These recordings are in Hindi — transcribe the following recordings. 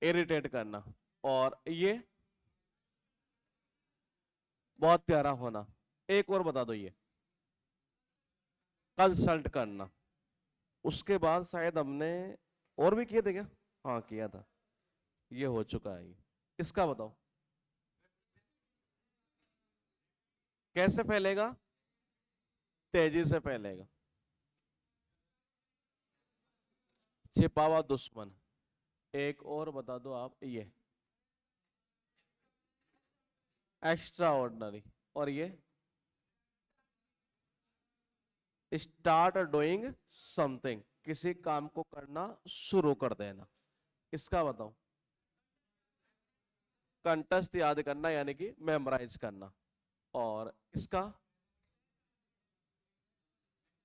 इरिटेट करना। और ये बहुत प्यारा होना। एक और बता दो, ये कंसल्ट करना। उसके बाद शायद हमने और भी किए थे क्या? हाँ किया था, ये हो चुका है ये। इसका बताओ कैसे फैलेगा? तेजी से फैलेगा। छिपा हुआ दुश्मन। एक और बता दो आप, ये एक्स्ट्रा ऑर्डिनरी। और ये स्टार्ट डूइंग समथिंग, किसी काम को करना शुरू कर देना। इसका बताओ। कंठस्थ याद करना यानी कि मेमोराइज करना। और इसका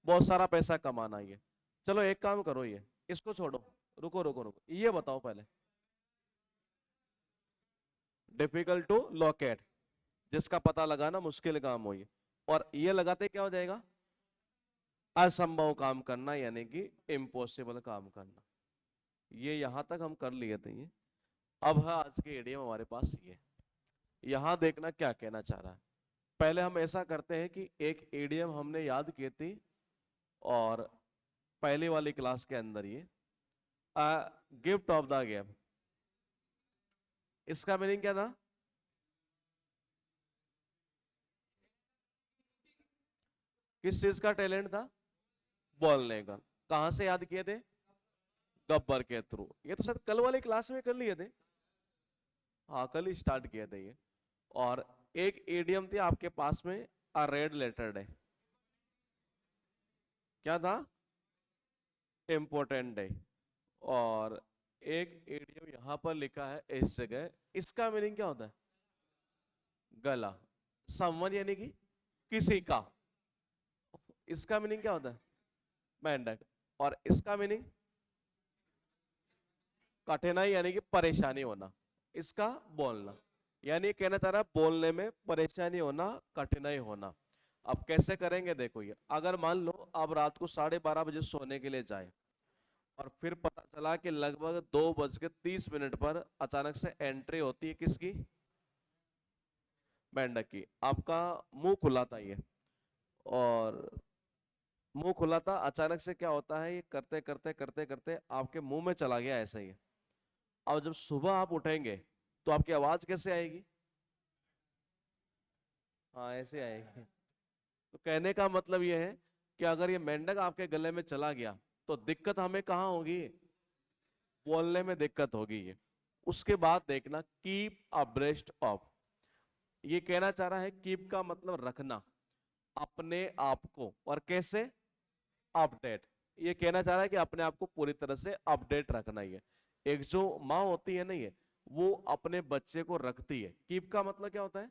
बहुत सारा पैसा कमाना। ये चलो एक काम करो, ये इसको छोड़ो, रुको रुको रुको, ये बताओ पहले। डिफिकल्ट टू लोकेट, जिसका पता लगाना मुश्किल काम हो ये। और ये लगाते क्या हो जाएगा? असंभव काम करना यानी कि इम्पॉसिबल काम करना। ये यहां तक हम कर लिए थे ये। अब है आज के इडियम हमारे पास ये। यहां देखना क्या कहना चाह रहा है। पहले हम ऐसा करते हैं कि एक इडियम हमने याद की थी, और पहली वाली क्लास के अंदर ये गिफ्ट ऑफ द गेम, इसका मीनिंग क्या था? किस चीज का टैलेंट था? बोलने का। कहां से याद किए थे? गब्बर के थ्रू। ये तो शायद कल वाली क्लास में कर लिए थे। हाँ कल ही स्टार्ट किए थे ये। और एक इडियम थी आपके पास में, अ रेड लेटर डे। क्या था? Important day. और एक इडियम यहां पर लिखा है इस जगह, इसका मीनिंग क्या होता है? गला। समवन यानी कि किसी का। इसका मीनिंग क्या होता है? मेंढक। और इसका मीनिंग कठिनाई यानी कि परेशानी होना। इसका बोलना। यानी कहना चाह रहा है बोलने में परेशानी होना, कठिनाई होना। अब कैसे करेंगे देखो, ये अगर मान लो आप रात को 12:30 बजे सोने के लिए जाए, और फिर पता चला कि लगभग 2:30 पर अचानक से एंट्री होती है किसकी? मेंढक की। आपका मुंह खुला था ये, और मुंह खुला था, अचानक से क्या होता है, ये करते करते करते करते आपके मुंह में चला गया ऐसा ही। अब जब सुबह आप उठेंगे तो आपकी आवाज कैसे आएगी? हाँ ऐसे आएगी। तो कहने का मतलब ये है कि अगर ये मेंढक आपके गले में चला गया तो दिक्कत हमें कहाँ होगी? बोलने में दिक्कत होगी ये। उसके बाद देखना, कीप अब्रेस्ट ऑफ। ये कहना चाह रहा है कीप का मतलब रखना अपने आप को, और कैसे? अपडेट। ये कहना चाह रहा है कि अपने आप को पूरी तरह से अपडेट रखना ही है। एक जो माँ होती है ना, ये वो अपने बच्चे को रखती है। कीप का मतलब क्या होता है?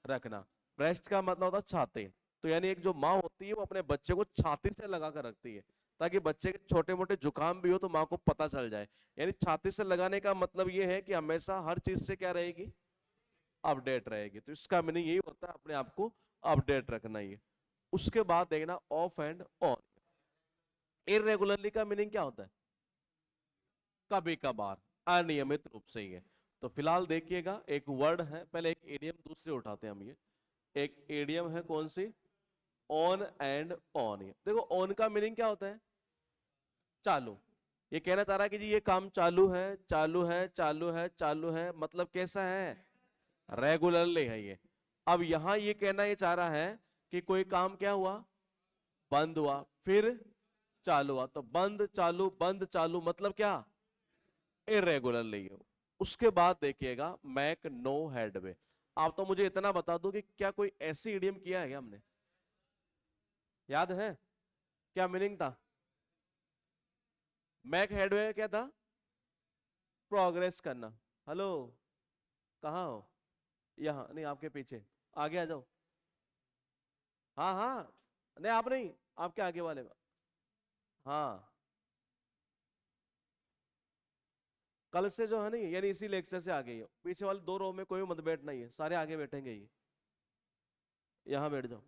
रखना। ब्रेस्ट का मतलब होता है छाती। तो यानी एक जो माँ होती है वो अपने बच्चे को छाती से लगा कर रखती है, ताकि बच्चे के छोटे मोटे जुकाम भी हो तो माँ को पता चल जाए। यानी छाती से लगाने का मतलब ये है कि हमेशा हर चीज से क्या रहेगी? अपडेट रहेगी। तो इसका मीनिंग यही होता है अपने आप को अपडेट रखना ही है। उसके बाद देखना ऑफ एंड ऑन। इरेगुलरली का मीनिंग क्या होता है? कभी कभार, अनियमित रूप से ही है। तो फिलहाल देखिएगा, एक वर्ड है, पहले एक एडियम दूसरे उठाते हैं हम ये। एक एडियम है कौन सी? On and on. देखो ऑन का मीनिंग क्या होता है? चालू। ये कहना चाह रहा है कि जी ये काम चालू है, चालू है, चालू है, चालू है, मतलब कैसा है? रेगुलरली है ये। अब यहां ये कहना ये चाह रहा है कि कोई काम क्या हुआ? बंद हुआ, फिर चालू हुआ। तो बंद चालू बंद चालू मतलब क्या? इरेगुलरली है। उसके बाद देखिएगा मैक नो हेडवे। आप तो मुझे इतना बता दो कि क्या कोई ऐसी इडियम किया है क्या हमने? याद है? क्या मीनिंग था? मैक हेडवे क्या था? प्रोग्रेस करना। हेलो, कहाँ हो? यहाँ नहीं, आपके पीछे। आगे आ जाओ। हाँ हाँ, नहीं आप नहीं, आपके आगे वाले में। हाँ, कल से जो है नहीं, यानी इसी लेक्चर से आगे ही हो। पीछे वाले 2 रो में कोई मत बैठना ही है, सारे आगे बैठेंगे ही। यहाँ बैठ जाओ।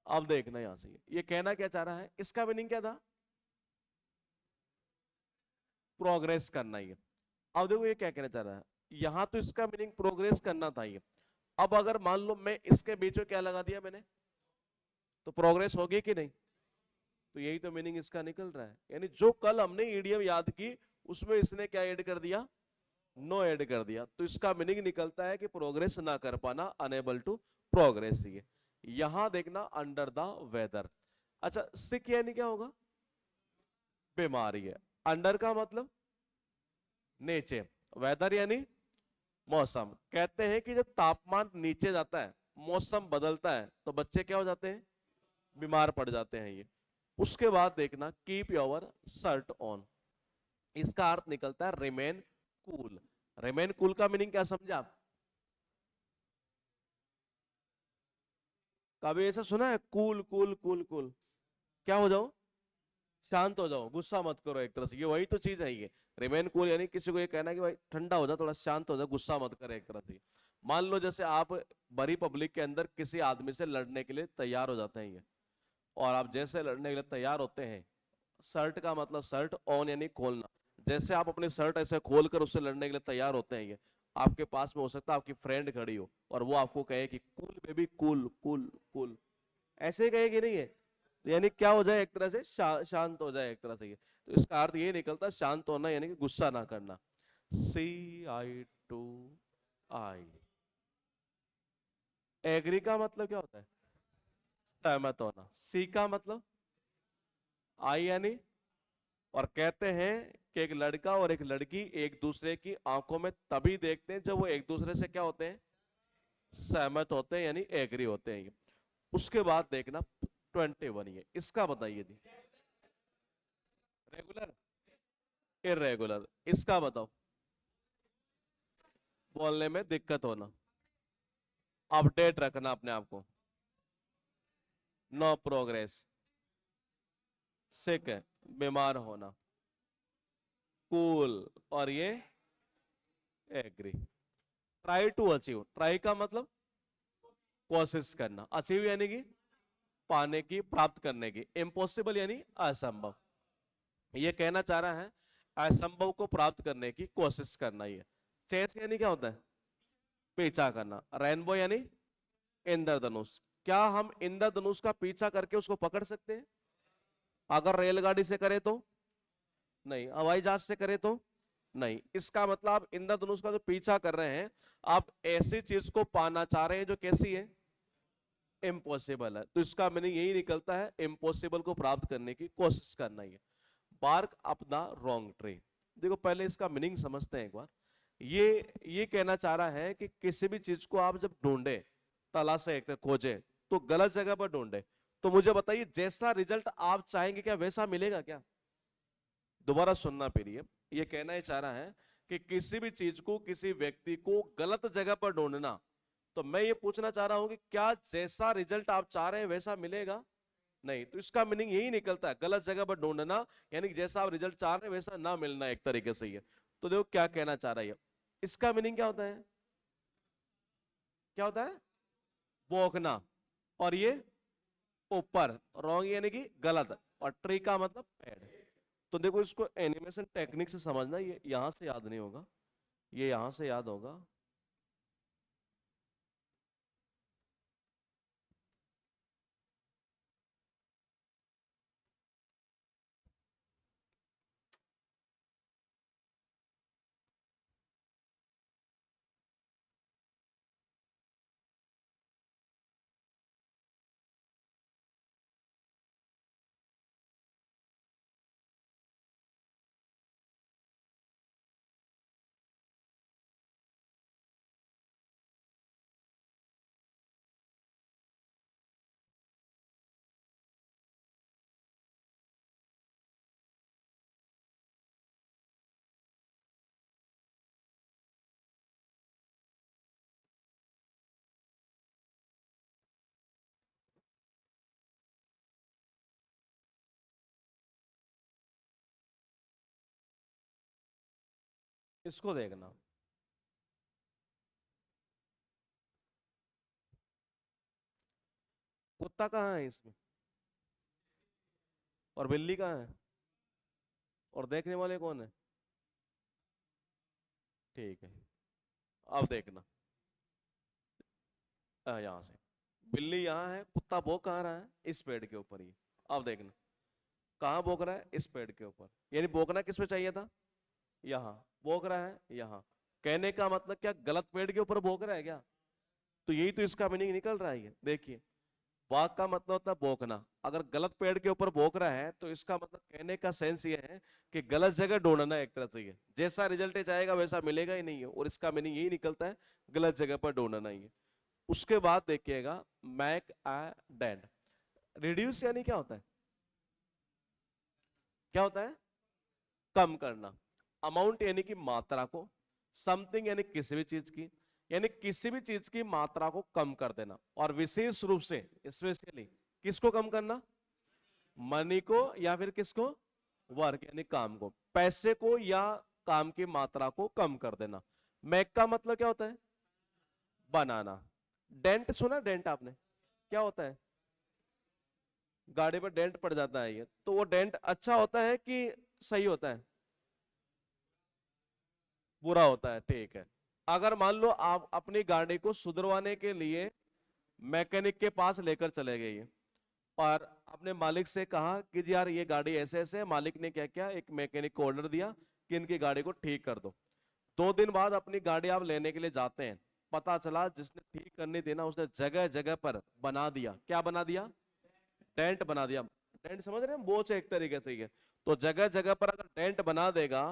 अब देखना यहाँ से, ये कहना क्या चाह रहा है, इसका मीनिंग क्या था? प्रोग्रेस करना ही है। अब देखो ये क्या कहना चाह रहा है, यहां तो इसका मीनिंग प्रोग्रेस करना था ये। अब अगर मान लो मैं इसके बीच में क्या लगा दिया मैंने, तो प्रोग्रेस होगी कि नहीं? तो यही तो मीनिंग इसका निकल रहा है, यानी जो कल हमने ईडीएम याद की उसमें इसने क्या ऐड कर दिया, नो ऐड कर दिया। तो इसका मीनिंग निकलता है कि प्रोग्रेस ना कर पाना, अनेबल टू प्रोग्रेस। ये यहां देखना अंडर द वेदर। अच्छा, सिक यानी क्या होगा? बीमारी है। अंडर का मतलब नीचे, वेदर यानी मौसम। कहते हैं कि जब तापमान नीचे जाता है, मौसम बदलता है, तो बच्चे क्या हो जाते हैं, बीमार पड़ जाते हैं ये। उसके बाद देखना कीप योर शर्ट ऑन, इसका अर्थ निकलता है रिमेन कूल। रिमेन कूल का मीनिंग क्या समझा आप? कभी ऐसा सुना है, कूल कूल कूल कूल? क्या हो जाओ? शांत हो जाओ, गुस्सा मत करो, एक तरह से ये वही तो चीज है ये। रिमेन कूल यानी किसी को ये कहना है कि भाई ठंडा हो जा, थोड़ा शांत हो जा, गुस्सा मत करे, एक तरह से। मान लो जैसे आप बड़ी पब्लिक के अंदर किसी आदमी से लड़ने के लिए तैयार हो जाते हैं ये, और आप जैसे लड़ने के लिए तैयार होते हैं, शर्ट का मतलब शर्ट ऑन यानी खोलना, जैसे आप अपनी शर्ट ऐसे खोल कर उससे लड़ने के लिए तैयार होते हैं ये, आपके पास में हो सकता है आपकी फ्रेंड खड़ी हो और वो आपको कहे कि cool baby cool cool cool, ऐसे ही कहेगी नहीं है? तो यानी क्या हो जाए, एक तरह से शांत हो जाए, एक तरह से ये। तो इसका अर्थ ये निकलता है शांत होना, यानी कि गुस्सा ना करना। सी आई टू आई। एग्री का मतलब क्या होता है? सहमत होना। सी का मतलब आई यानी, और कहते हैं कि एक लड़का और एक लड़की एक दूसरे की आंखों में तभी देखते हैं जब वो एक दूसरे से क्या होते हैं, सहमत होते हैं, यानी एग्री होते हैं ये। उसके बाद देखना 21, ये इसका बताइए जी। रेगुलर, इरेगुलर, इसका बताओ। बोलने में दिक्कत होना, अपडेट रखना अपने आप को, नो प्रोग्रेस, सिक है, बीमार होना, कूल, और ये agree. Try to achieve, try का मतलब कोशिश करना, अचीव यानी कि पाने की, प्राप्त करने की, इम्पॉसिबल यानी असंभव। ये कहना चाह रहा है असंभव को प्राप्त करने की कोशिश करना। ये चेस यानी क्या होता है, पीछा करना। रेनबो यानी इंद्रधनुष। क्या हम इंद्रधनुष का पीछा करके उसको पकड़ सकते हैं? अगर रेलगाड़ी से करे तो नहीं, हवाई जहाज से करे तो नहीं। इसका मतलब आप इंद्रधनुष का जो पीछा कर रहे हैं, आप ऐसी चीज को पाना चाह रहे हैं जो कैसी है, इम्पॉसिबल है। तो इसका मीनिंग यही निकलता है, इम्पॉसिबल को प्राप्त करने की कोशिश करना ही है। Bark up the wrong tree. देखो पहले इसका मीनिंग समझते हैं एक बार। ये कहना चाह रहा है कि किसी भी चीज को आप जब ढूंढे, तलाशे, एक खोजे, तो गलत जगह पर ढूंढे। तो मुझे बताइए, जैसा रिजल्ट आप चाहेंगे क्या वैसा मिलेगा क्या? दोबारा सुनना फिर। ये कहना ही चाह रहा है कि किसी भी चीज को, किसी व्यक्ति को गलत जगह पर ढूंढना, तो मैं ये पूछना चाह रहा हूं कि क्या जैसा रिजल्ट आप चाह रहे हैं वैसा मिलेगा? नहीं। तो इसका मीनिंग यही निकलता है, गलत जगह पर ढूंढना, यानी कि जैसा आप रिजल्ट चाह रहे हैं वैसा ना मिलना, एक तरीके से ये। तो देखो क्या कहना चाह रहा है, इसका मीनिंग क्या होता है, क्या होता है, भौंकना, और ये ऊपर, रॉन्ग यानी कि गलत, और ट्री का मतलब पेड़। तो देखो इसको एनिमेशन टेक्निक से समझना, ये यहां से याद नहीं होगा, ये यहां से याद होगा। इसको देखना, कुत्ता कहाँ है इसमें, और बिल्ली कहाँ है, और देखने वाले कौन है? ठीक है, अब देखना, यहाँ से बिल्ली यहाँ है, कुत्ता भौंक कहाँ रहा है, इस पेड़ के ऊपर ही। अब देखना कहाँ भौंक रहा है, इस पेड़ के ऊपर, यानी भौंकना किस पे चाहिए था, यहाँ। भौंक रहा है यहाँ, कहने का मतलब क्या, गलत पेड़ के ऊपर भौंक रहा है क्या? तो यही तो इसका मीनिंग निकल रहा है। ये देखिए, वाक का मतलब होता है भौंकना, अगर गलत पेड़ के ऊपर भौंक रहा है तो इसका मतलब कहने का सेंस ये है कि गलत जगह ढूंढना है एक तरह से। ये जैसा रिजल्ट चाहेगा वैसा मिलेगा ही नहीं है, और इसका मीनिंग यही निकलता है, गलत जगह पर ढूंढना ही है। उसके बाद देखिएगा, मैक अ डेंट। रिड्यूस यानी क्या होता है, क्या होता है, कम करना। अमाउंट यानी कि मात्रा को, समथिंग यानी किसी भी चीज की, यानी किसी भी चीज की मात्रा को कम कर देना। और विशेष रूप से स्पेशली किसको कम करना, मनी को, या फिर किसको, वर्क यानी काम को, पैसे को या काम की मात्रा को कम कर देना। मैक का मतलब क्या होता है, बनाना। डेंट सुना, डेंट आपने, क्या होता है, गाड़ी पर डेंट पड़ जाता है ये, तो वो डेंट अच्छा होता है कि सही होता है, बुरा होता है, ठीक है। अगर मान लो आप अपनी गाड़ी को सुधरवाने के लिए मैकेनिक के पास लेकर चले गए, और अपने मालिक से कहा कि जी यार ये गाड़ी ऐसे ऐसे है, मालिक ने क्या किया, एक मैकेनिक को ऑर्डर दिया कि इनकी गाड़ी को ठीक कर दो। 2 दिन बाद अपनी गाड़ी आप लेने के लिए जाते हैं, पता चला जिसने ठीक करनी थी ना, उसने जगह जगह पर बना दिया, क्या बना दिया, डेंट बना दिया। डेंट समझ रहे हैं, बोझ एक तरीके से ही है। तो जगह जगह पर अगर डेंट बना देगा,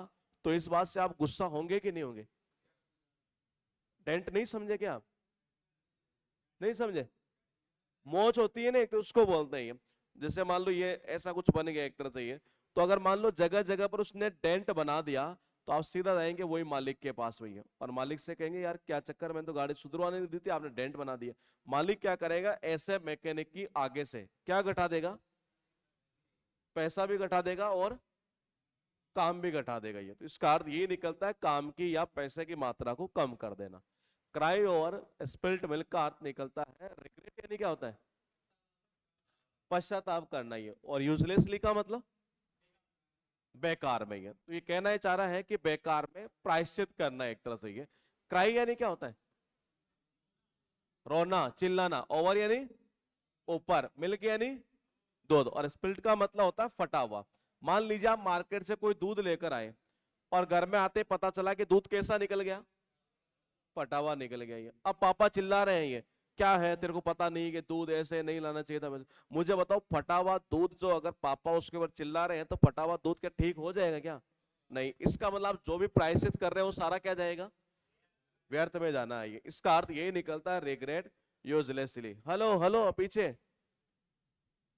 तो इस बात से आप गुस्सा होंगे कि नहीं होंगे? डेंट नहीं समझे क्या आप, नहीं समझे? मोच होती है ना एक, तो उसको बोलते हैं। जैसे मान लो ये ऐसा कुछ बन गया एक तरह से ये, तो अगर मान लो जगह जगह पर उसने डेंट बना दिया, तो आप सीधा जाएंगे वही मालिक के पास भैया, और मालिक से कहेंगे यार क्या चक्कर, मैंने तो गाड़ी सुधरवाने नहीं दी थी, आपने डेंट बना दिया। मालिक क्या करेगा, ऐसे मैकेनिक की आगे से क्या घटा देगा, पैसा भी घटा देगा और काम भी घटा देगा। ये तो इसका अर्थ ये निकलता है, काम की या पैसे की मात्रा को कम कर देना। क्राई और स्पिल्ट मिल्क का अर्थ निकलता है रिग्रेट, यानी क्या होता है, पश्चाताप करना। ही है। और यूजलेसली का मतलब बेकार में। है तो ये कहना ही चाह रहा है कि बेकार में प्रायश्चित करना एक तरह से। ये क्राई यानी क्या होता है, रोना चिल्लाना। ओवर यानी ऊपर, मिल्क यानी दूध, और स्पिल्ट का मतलब होता है फटा हुआ। मान लीजिए आप मार्केट से कोई दूध लेकर आए, और घर में आते पता चला कि दूध कैसा निकल गया, फटा हुआ निकल गया। ये अब पापा चिल्ला रहे हैं, ये क्या है, तेरे को पता नहीं कि दूध ऐसे नहीं लाना चाहिए था। मुझे बताओ, फटा हुआ दूध जो अगर पापा उसके ऊपर चिल्ला रहे हैं, तो फटा हुआ दूध क्या ठीक हो जाएगा क्या? नहीं। इसका मतलब आप जो भी प्रायश्चित कर रहे हो सारा क्या जाएगा, व्यर्थ में जाना है। इसका अर्थ यही निकलता है, रिग्रेट यूजलेसली। हेलो हेलो पीछे,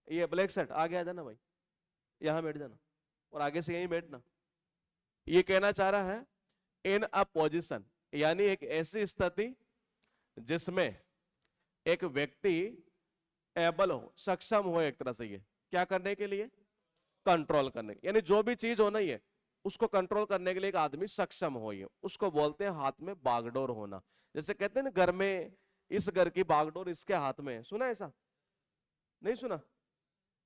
ये ब्लैक शर्ट आगे आ जाना भाई, यहाँ बैठ जाना, और आगे से यहीं बैठना। ये कहना चाह रहा है इन अ पोजिशन, यानी एक ऐसी स्थिति जिसमें एक व्यक्ति एबल हो, सक्षम हो एक तरह से, ये क्या करने के लिए, कंट्रोल करने, यानी जो भी चीज होना ही है उसको कंट्रोल करने के लिए एक आदमी सक्षम हो, ये उसको बोलते हैं हाथ में बागडोर होना। जैसे कहते हैं ना, घर में इस घर की बागडोर इसके हाथ में है, सुना ऐसा, नहीं सुना?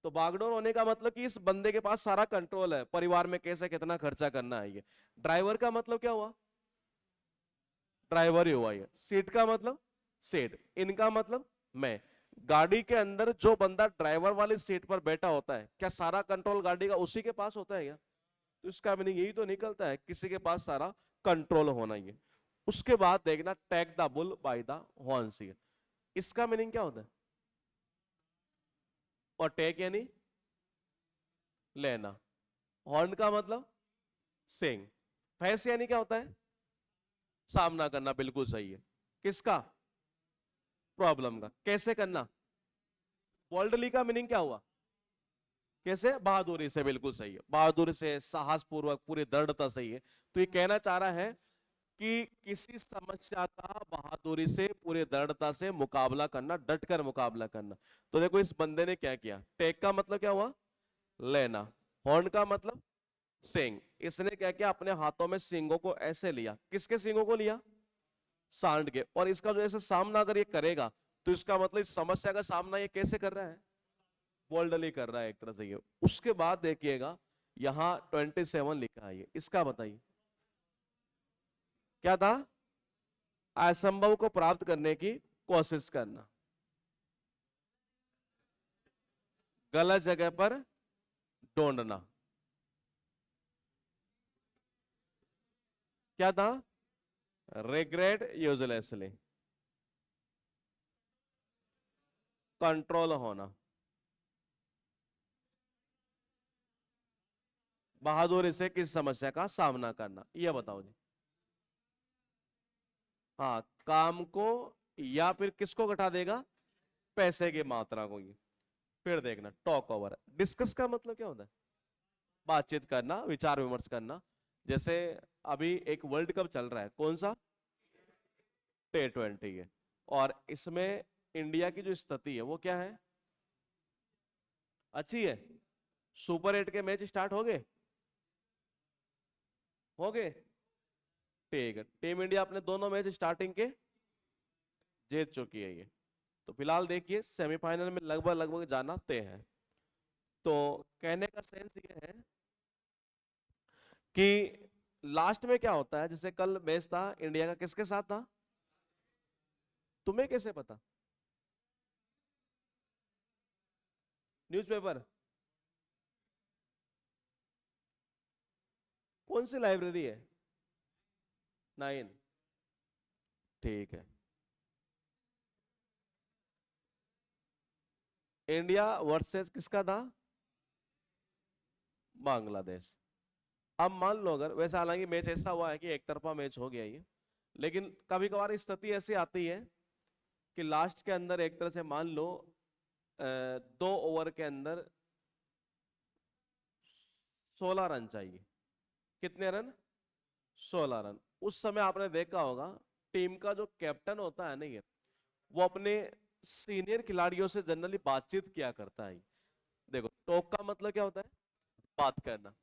तो बागडोर होने का मतलब कि इस बंदे के पास सारा कंट्रोल है, परिवार में कैसे कितना खर्चा करना है। ये ड्राइवर का मतलब क्या हुआ, ड्राइवर ही हुआ। ये सीट का मतलब सीट, इनका मतलब मैं। गाड़ी के अंदर जो बंदा ड्राइवर वाली सीट पर बैठा होता है, क्या सारा कंट्रोल गाड़ी का उसी के पास होता है क्या? तो इसका मीनिंग यही तो निकलता है, किसी के पास सारा कंट्रोल होना। ये उसके बाद देखना, take the bull by the horns. इसका मीनिंग क्या होता है, और टेक यानी लेना, हॉर्न का मतलब सिंग, फैस यानी क्या होता है, सामना करना, बिल्कुल सही है। किसका, प्रॉब्लम का। कैसे करना, बोल्डली का मीनिंग क्या हुआ, कैसे, बहादुरी से, बिल्कुल सही है, बहादुरी से, साहस पूर्वक, पूरी दृढ़ता सही है। तो ये कहना चाह रहा है कि किसी समस्या का बहादुरी से, पूरी दृढ़ता से मुकाबला करना, डटकर मुकाबला करना। तो देखो इस बंदे ने क्या किया, टेक का मतलब क्या हुआ, लेना, हॉर्न का मतलब सींग। इसने क्या किया, अपने हाथों में सींगों को ऐसे लिया, किसके सींगों को लिया, सांड के। और इसका जो ऐसे सामना अगर ये करेगा, तो इसका मतलब इस समस्या का सामना ये कैसे कर रहा है, बोल्डली कर रहा है एक तरह से। ये उसके बाद देखिएगा, यहां 27 लिखा है, ये इसका बताइए क्या था? असंभव को प्राप्त करने की कोशिश करना, गलत जगह पर ढूंढना। क्या था? रिग्रेट यूजलेसली, कंट्रोल होना, बहादुरी से किस समस्या का सामना करना। ये बताओ जी। हाँ, काम को या फिर किसको घटा देगा? पैसे की मात्रा को। ये फिर देखना, टॉक ओवर। डिस्कस का मतलब क्या होता है? बातचीत करना, विचार विमर्श करना। जैसे अभी एक वर्ल्ड कप चल रहा है, कौन सा? T20 है। और इसमें इंडिया की जो स्थिति है वो क्या है? अच्छी है। सुपर 8 के मैच स्टार्ट हो गए? हो गए। ठीक है, टीम इंडिया अपने दोनों मैच स्टार्टिंग के जीत चुकी है ये। तो फिलहाल देखिए सेमीफाइनल में लगभग लगभग जाना तय है। तो कहने का सेंस ये है कि लास्ट में क्या होता है, जैसे कल मैच था इंडिया का, किसके साथ था? तुम्हें कैसे पता? न्यूज़पेपर? कौन सी लाइब्रेरी है? 9। ठीक है। इंडिया वर्सेस किसका था? बांग्लादेश। अब मान लो, अगर वैसे हालांकि मैच ऐसा हुआ है कि एक तरफा मैच हो गया ये, लेकिन कभी कभार स्थिति ऐसी आती है कि लास्ट के अंदर एक तरह से मान लो 2 ओवर के अंदर 16 रन चाहिए। कितने रन? 16 रन। उस समय आपने देखा होगा टीम का जो कैप्टन होता है, नहीं है, वो अपने सीनियर खिलाड़ियों से जनरली बातचीत किया करता है। देखो, टॉक का मतलब क्या होता है? बात करना।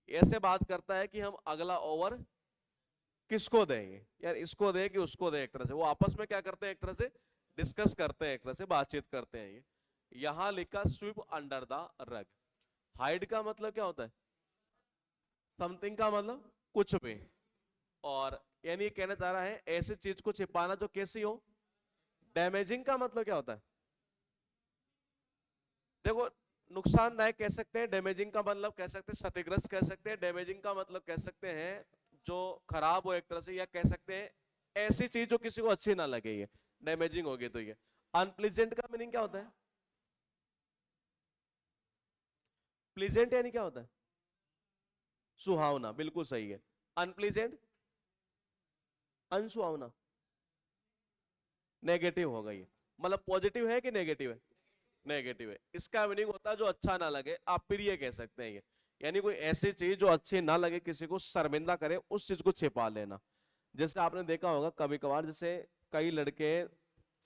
ऐसे बात करता है कि हम अगला ओवर किसको देंगे, यार इसको दे कि उसको दे। एक तरह से वो आपस में क्या करते हैं, एक तरह से डिस्कस करते हैं, एक तरह से बातचीत करते हैं ये। यहां लिखा SVEEP under the rug. Hide का मतलब क्या होता है? समथिंग का मतलब कुछ भी। और यानी ये कहना चाह रहा है ऐसी चीज को छिपाना जो कैसी हो? डैमेजिंग का मतलब क्या होता है? देखो, नुकसानदायक कह सकते हैं, डैमेजिंग का मतलब कह सकते हैं क्षतिग्रस्त, कह सकते हैं डैमेजिंग का मतलब कह सकते हैं जो खराब हो एक तरह से, या कह सकते हैं ऐसी चीज जो किसी को अच्छी ना लगे, ये डैमेजिंग होगी। तो ये अनप्लीजेंट का मीनिंग क्या होता है? प्लीजेंट यानी क्या होता है? सुहावना, बिल्कुल सही है। अनप्लीजेंट, अनसुहावना, नेगेटिव होगा ये। मतलब पॉजिटिव है कि नेगेटिव है? नेगेटिव है। इसका मीनिंग होता है जो अच्छा ना लगे, आप फिर ये कह सकते हैं ये। यानी कोई ऐसी चीज जो अच्छी ना लगे, किसी को शर्मिंदा करे, उस चीज को छिपा लेना। जैसे आपने देखा होगा कभी कभार, जैसे कई लड़के,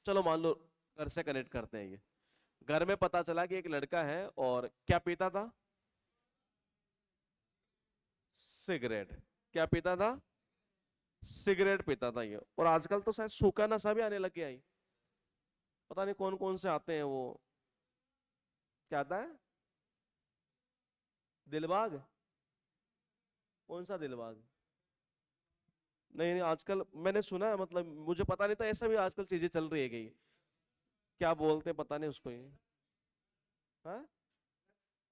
चलो मान लो घर से कनेक्ट करते हैं ये, घर में पता चला कि एक लड़का है और क्या पीता था? सिगरेट। क्या पीता था? सिगरेट पीता था ये। और आजकल तो शायद सूखा नशा भी आने लग गया है। पता नहीं कौन कौन से आते हैं वो। क्या आता है? दिलबाग? कौन सा दिलबाग? नहीं नहीं, आजकल मैंने सुना है, मतलब मुझे पता नहीं था ऐसा भी आजकल चीजें चल रही है कि क्या बोलते हैं पता नहीं उसको ये। हाँ,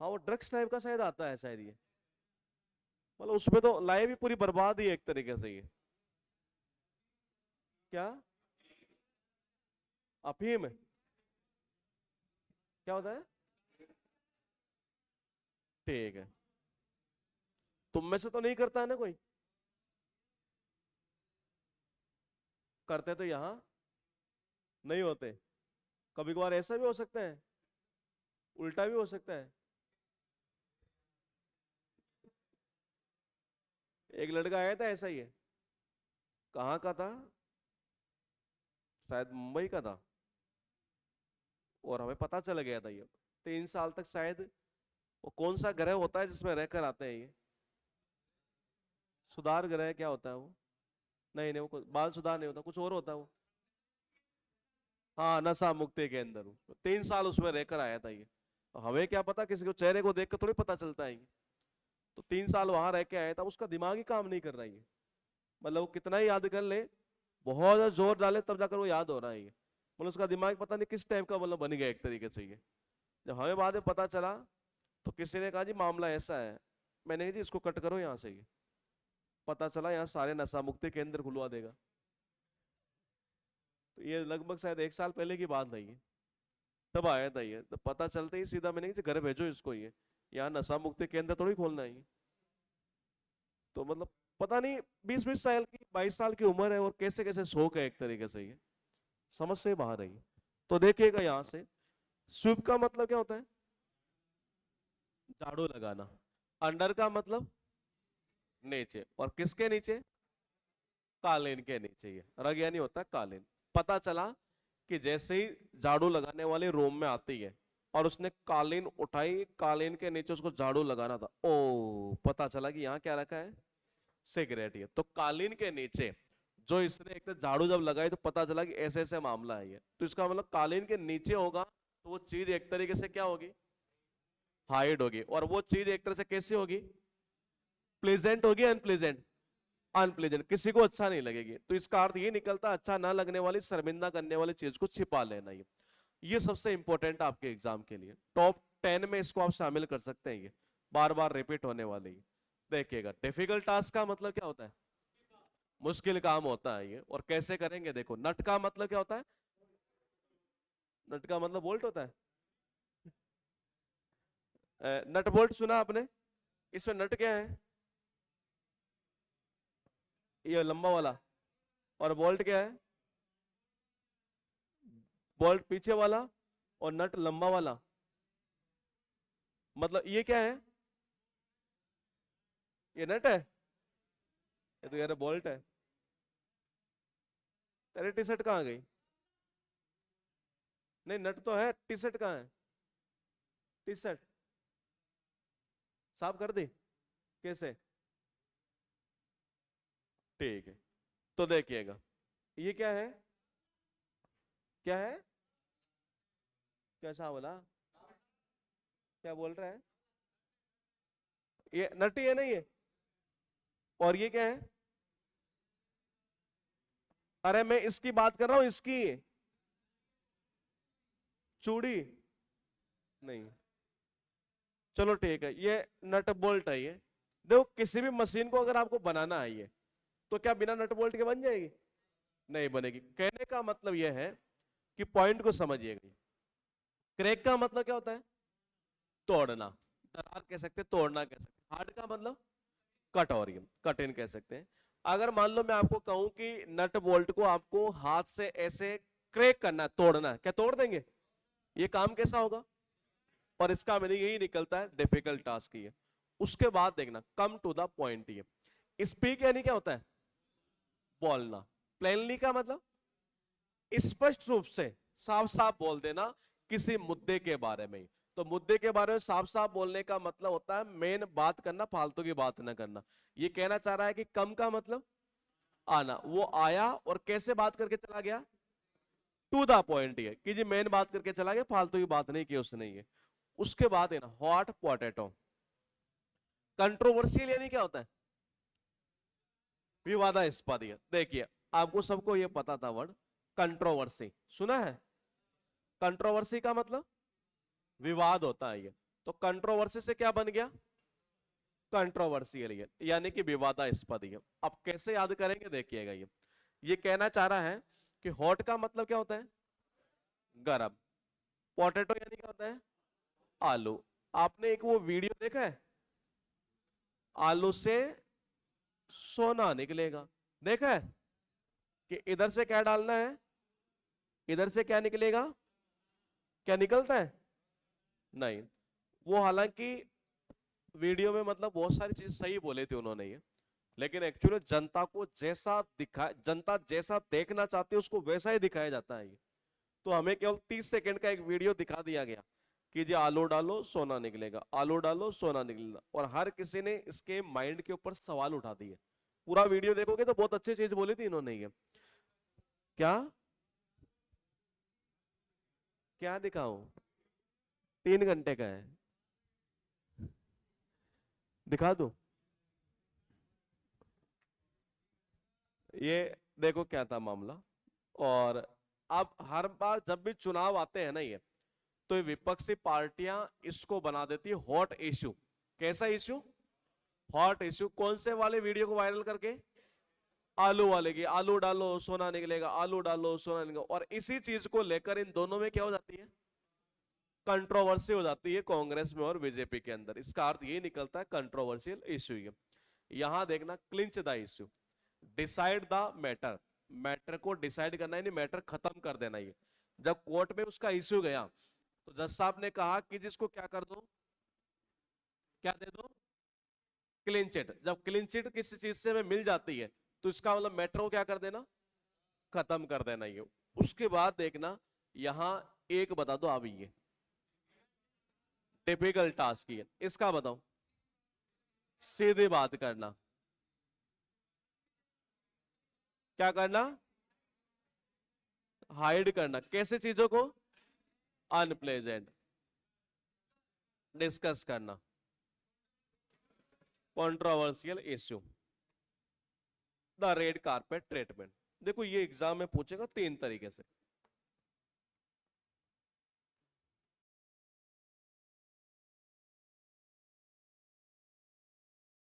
हाँ, वो ड्रग्स टाइप का शायद आता है शायद ये। मतलब उसमें तो लाइफ भी पूरी बर्बाद ही है एक तरीके से ये। क्या? अफीम? क्या होता है? ठीक है। तुम में से तो नहीं करता है ना कोई? करते तो यहाँ नहीं होते। कभी कभार ऐसा भी हो सकता है, उल्टा भी हो सकता है। एक लड़का आया था ऐसा ही है। कहाँ का था? शायद मुंबई का था। और हमें पता चल गया था ये। 3 साल तक शायद, वो कौन सा ग्रह होता है जिसमें रहकर आते हैं ये? सुधार ग्रह क्या होता है वो? नहीं नहीं, वो बाल सुधार नहीं होता, कुछ और होता है वो। हाँ, नशा मुक्ति के अंदर 3 साल उसमें रहकर आया था ये। तो हमें क्या पता, किसी को चेहरे को देख कर थोड़ी पता चलता है ये। तो 3 साल वहां रह के आया था, उसका दिमाग ही काम नहीं कर रहा है ये। मतलब वो कितना ही याद कर ले, बहुत ज्यादा जोर डाले तब जाकर वो याद हो रहा है ये। मतलब उसका दिमाग पता नहीं किस टाइप का मतलब बन गया एक तरीके से ये। जब हमें बाद में पता चला तो किसी ने कहा जी मामला ऐसा है, मैंने कहा जी इसको कट करो यहाँ से, ये पता चला यहाँ सारे नशा मुक्ति केंद्र खुलवा देगा। तो ये लगभग शायद 1 साल पहले की बात है ये, तब आया था ये। तो पता चलते ही सीधा मैंने कहा घर भेजो इसको, ये यहाँ नशा मुक्ति केंद्र थोड़ी खोलना है ये। तो मतलब पता नहीं 20-20 साल की 22 साल की उम्र है और कैसे कैसे शौक है एक तरीके से, ये समझ से बाहर है ये। तो देखिएगा यहाँ से, स्वीप का मतलब क्या होता है? झाड़ू लगाना। अंडर का मतलब नीचे, और किसके नीचे? कालीन के नीचे। ये रग यानी होता है कालीन। पता चला कि जैसे ही झाड़ू लगाने वाले रूम में आती है और उसने कालीन उठाई, कालीन के नीचे उसको झाड़ू लगाना था, ओ पता चला कि यहाँ क्या रखा है? सिगरेट। ये तो कालीन के नीचे जो इसने एक झाड़ू जब लगाई तो पता चला कि ऐसे ऐसे मामला है ये। तो इसका मतलब कालीन के नीचे होगा तो वो चीज एक तरीके से क्या होगी? हाइड होगी। और वो चीज एक तरह से कैसी होगी? प्लेजेंट होगी, अनप्लेजेंट? अनप्लेजेंट, किसी को अच्छा नहीं लगेगी। तो इसका अर्थ ये निकलता अच्छा ना लगने वाली, शर्मिंदा करने वाली चीज को छिपा लेना। ये सबसे इंपॉर्टेंट आपके एग्जाम के लिए टॉप 10 में इसको आप शामिल कर सकते हैं। ये बार बार रिपीट होने वाली। देखिएगा, डिफिकल्ट टास्क का मतलब क्या होता है? मुश्किल काम होता है ये। और कैसे करेंगे देखो, नट का मतलब क्या होता है? नट का मतलब बोल्ट होता है। नट बोल्ट सुना आपने? इसमें नट क्या है? ये लंबा वाला। और बोल्ट क्या है? बोल्ट पीछे वाला और नट लंबा वाला। मतलब ये क्या है? ये नट है? ये तो यार बोल्ट है। तेरी टी शर्ट कहाँ गई? नहीं, नट तो है, टी शर्ट कहाँ है? टी शर्ट साफ कर दी? कैसे? ठीक है। तो देखिएगा, ये क्या है? क्या है? कैसा बोला? क्या बोल रहा है? ये नट ही है ना ये? और ये क्या है? अरे मैं इसकी बात कर रहा हूं, इसकी चूड़ी। नहीं, चलो ठीक है, ये नट बोल्ट है ये। देखो, किसी भी मशीन को अगर आपको बनाना है ये, तो क्या बिना नट बोल्ट के बन जाएगी? नहीं बनेगी। कहने का मतलब यह है कि पॉइंट को समझिएगा। क्रैक का मतलब क्या होता है? तोड़ना। दरार कह सकते हैं, तोड़ना कह सकते हैं। हार्ड का मतलब कट, और ये कट इन कह सकते हैं। अगर मान लो मैं आपको कहूं कि नट बोल्ट को आपको हाथ से ऐसे क्रैक करना है, तोड़ना है, क्या तोड़ देंगे? ये काम कैसा होगा? और इसका मीनिंग यही निकलता है, डिफिकल्ट टास्क ही है। उसके बाद देखना, कम टू द पॉइंट। ये स्पीक यानी क्या होता है? बोलना। प्लेनली का मतलब स्पष्ट रूप से, साफ साफ बोल देना किसी मुद्दे के बारे में। तो मुद्दे के बारे में साफ साफ बोलने का मतलब होता है मेन बात करना, फालतू की बात ना करना। ये कहना चाह रहा है कि कम का मतलब आना। वो आया और कैसे बात करके चला गया? To the point. ये कि जी मेन बात करके चला गया, फालतू की बात नहीं की उसने ये। उसके बाद है ना, हॉट पोटैटो। कंट्रोवर्शियल यानी क्या होता है? विवादास्पद। देखिए, आपको सबको ये पता था वर्ड कंट्रोवर्सी, सुना है? कंट्रोवर्सी का मतलब विवाद होता है ये। तो कंट्रोवर्सी से क्या बन गया? कंट्रोवर्शियल, यानी कि विवादास्पद। अब कैसे याद करेंगे देखिएगा। ये कहना चाह रहा है कि हॉट का मतलब क्या होता है? गरम। पोटैटो यानी क्या होता है? आलू। आपने एक वो वीडियो देखा है, आलू से सोना निकलेगा? देखा है कि इधर से क्या डालना है, इधर से क्या निकलेगा? क्या निकलता है? नहीं। वो हालांकि वीडियो में मतलब बहुत सारी चीज सही बोले थे उन्होंने ये, लेकिन एक्चुअली जनता को जैसा दिखा, जनता जैसा देखना चाहती है उसको वैसा ही दिखाया जाता है ये। तो हमें केवल 30 सेकंड का एक वीडियो दिखा दिया गया कि जी आलू डालो सोना निकलेगा, आलू डालो सोना निकलेगा, और हर किसी ने इसके माइंड के ऊपर सवाल उठा दिए। पूरा वीडियो देखोगे तो बहुत अच्छी चीज बोली थी इन्होंने ये। क्या? क्या दिखाऊं? 3 घंटे का है, दिखा दूं? ये देखो क्या था मामला। और अब हर बार जब भी चुनाव आते हैं ना ये, तो ये विपक्षी पार्टियां इसको बना देती है हॉट इश्यू। कैसा इश्यू? Hot issue. कौन से वाले वीडियो को वायरल करके? आलू वाले की, आलू डालो सोना निकलेगा, आलू डालो सोना निकलेगा। और इसी चीज को लेकर इन दोनों में क्या हो जाती है? कंट्रोवर्सी हो जाती है कांग्रेस में और बीजेपी के अंदर। इसका अर्थ ये निकलता है कंट्रोवर्शियल इश्यू। ये यहां देखना, clinch the issue, decide the matter. Matter को डिसाइड करना है, नहीं मैटर खत्म कर देना। ये जब कोर्ट में उसका इश्यू गया तो जज साहब ने कहा कि जिसको क्या कर दो, क्या दे दो? Clean chit. जब क्लीन चिट किसी चीज से हमें मिल जाती है तो इसका मतलब मैटर को क्या कर देना? खत्म कर देना। ये उसके बाद देखना, यहां एक बता दो अभी, ये टिपिकल टास्क है इसका, बताओ। सीधी बात करना। क्या करना? हाइड करना। कैसे चीजों को? अनप्लेजेंट। डिस्कस करना। Controversial issue. The red carpet treatment. देखो ये एग्जाम में पूछेगा 3 तरीके से।